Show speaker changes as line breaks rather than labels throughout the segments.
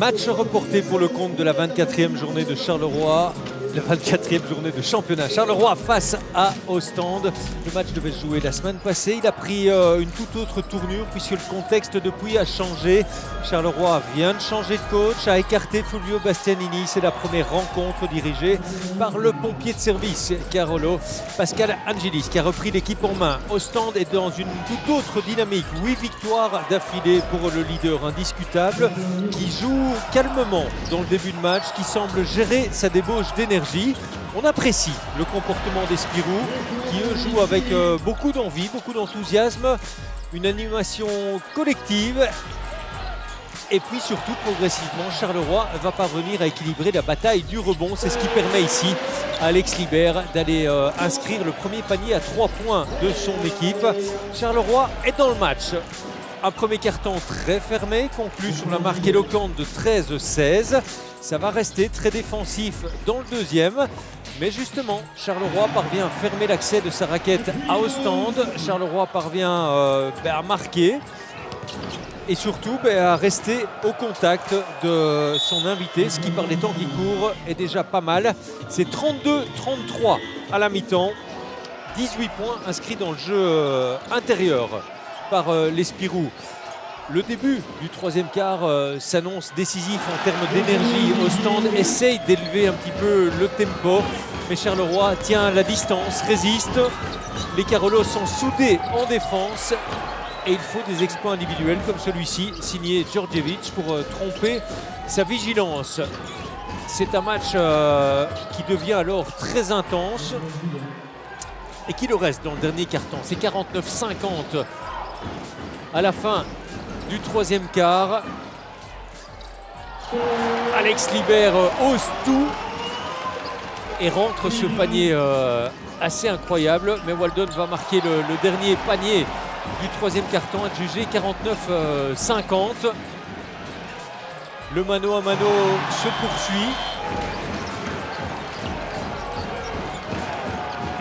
Match reporté pour le compte de la 24e journée de Charleroi. La 24e journée de championnat. Charleroi face à Ostende. Le match devait se jouer la semaine passée. Il a pris une toute autre tournure puisque le contexte depuis a changé. Charleroi vient de changer de coach, a écarté Fulvio Bastianini. C'est la première rencontre dirigée par le pompier de service Carolo Pascal Angelis qui a repris l'équipe en main. Ostende est dans une toute autre dynamique. 8 victoires d'affilée pour le leader indiscutable qui joue calmement dans le début de match, qui semble gérer sa débauche d'énergie. On apprécie le comportement des Spirou qui eux jouent avec beaucoup d'envie, beaucoup d'enthousiasme, une animation collective et puis surtout progressivement Charleroi va parvenir à équilibrer la bataille du rebond. C'est ce qui permet ici à Alex Libert d'aller inscrire le premier panier à 3 points de son équipe. Charleroi est dans le match. Un premier carton très fermé, conclu sur la marque éloquente de 13-16. Ça va rester très défensif dans le deuxième. Mais justement, Charleroi parvient à fermer l'accès de sa raquette à Ostende. Charleroi parvient à marquer. Et surtout à rester au contact de son invité, ce qui par les temps qui courent est déjà pas mal. C'est 32-33 à la mi-temps. 18 points inscrits dans le jeu intérieur par les Spirou. Le début du troisième quart s'annonce décisif en termes d'énergie. Ostende essaye d'élever un petit peu le tempo, mais Charleroi tient la distance, résiste. Les Carolos sont soudés en défense et il faut des exploits individuels comme celui-ci, signé Djordjevic, pour tromper sa vigilance. C'est un match qui devient alors très intense et qui le reste dans le dernier quart-temps. C'est 49-50 à la fin du troisième quart. Alex Libert ose tout et rentre ce panier assez incroyable. Mais Walden va marquer le dernier panier du troisième quart-temps, adjugé 49-50. Le mano à mano se poursuit.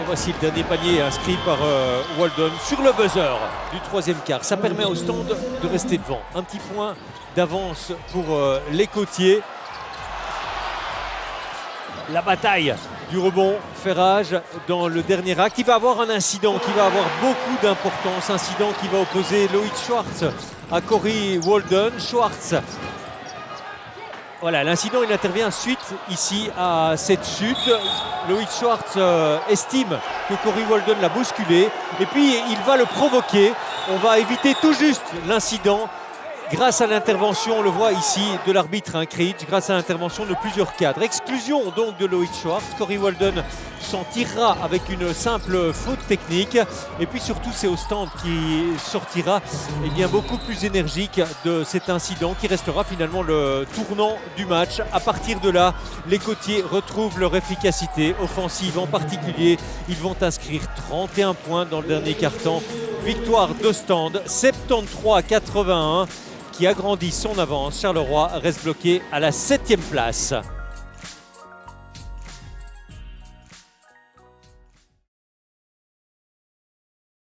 Et voici le dernier panier inscrit par Walden sur le buzzer du troisième quart. Ça permet à Ostende de rester devant. Un petit point d'avance pour les côtiers. La bataille du rebond fait rage dans le dernier acte. Il va avoir un incident qui va avoir beaucoup d'importance. Incident qui va opposer Loïc Schwartz à Cory Walden. Schwartz. Voilà, l'incident il intervient suite ici à cette chute. Loïc Schwartz estime que Cory Walden l'a bousculé et puis il va le provoquer. On va éviter tout juste l'incident grâce à l'intervention, on le voit ici, de l'arbitre Kric, grâce à l'intervention de plusieurs cadres. Exclusion donc de Loïc Schwartz. Cory Walden s'en tirera avec une simple faute technique. Et puis surtout, c'est Ostende qui sortira beaucoup plus énergique de cet incident qui restera finalement le tournant du match. À partir de là, les côtiers retrouvent leur efficacité offensive en particulier. Ils vont inscrire 31 points dans le dernier quart-temps. Victoire d'Ostende, 73-81. Qui agrandit son avance. Charleroi reste bloqué à la 7e place.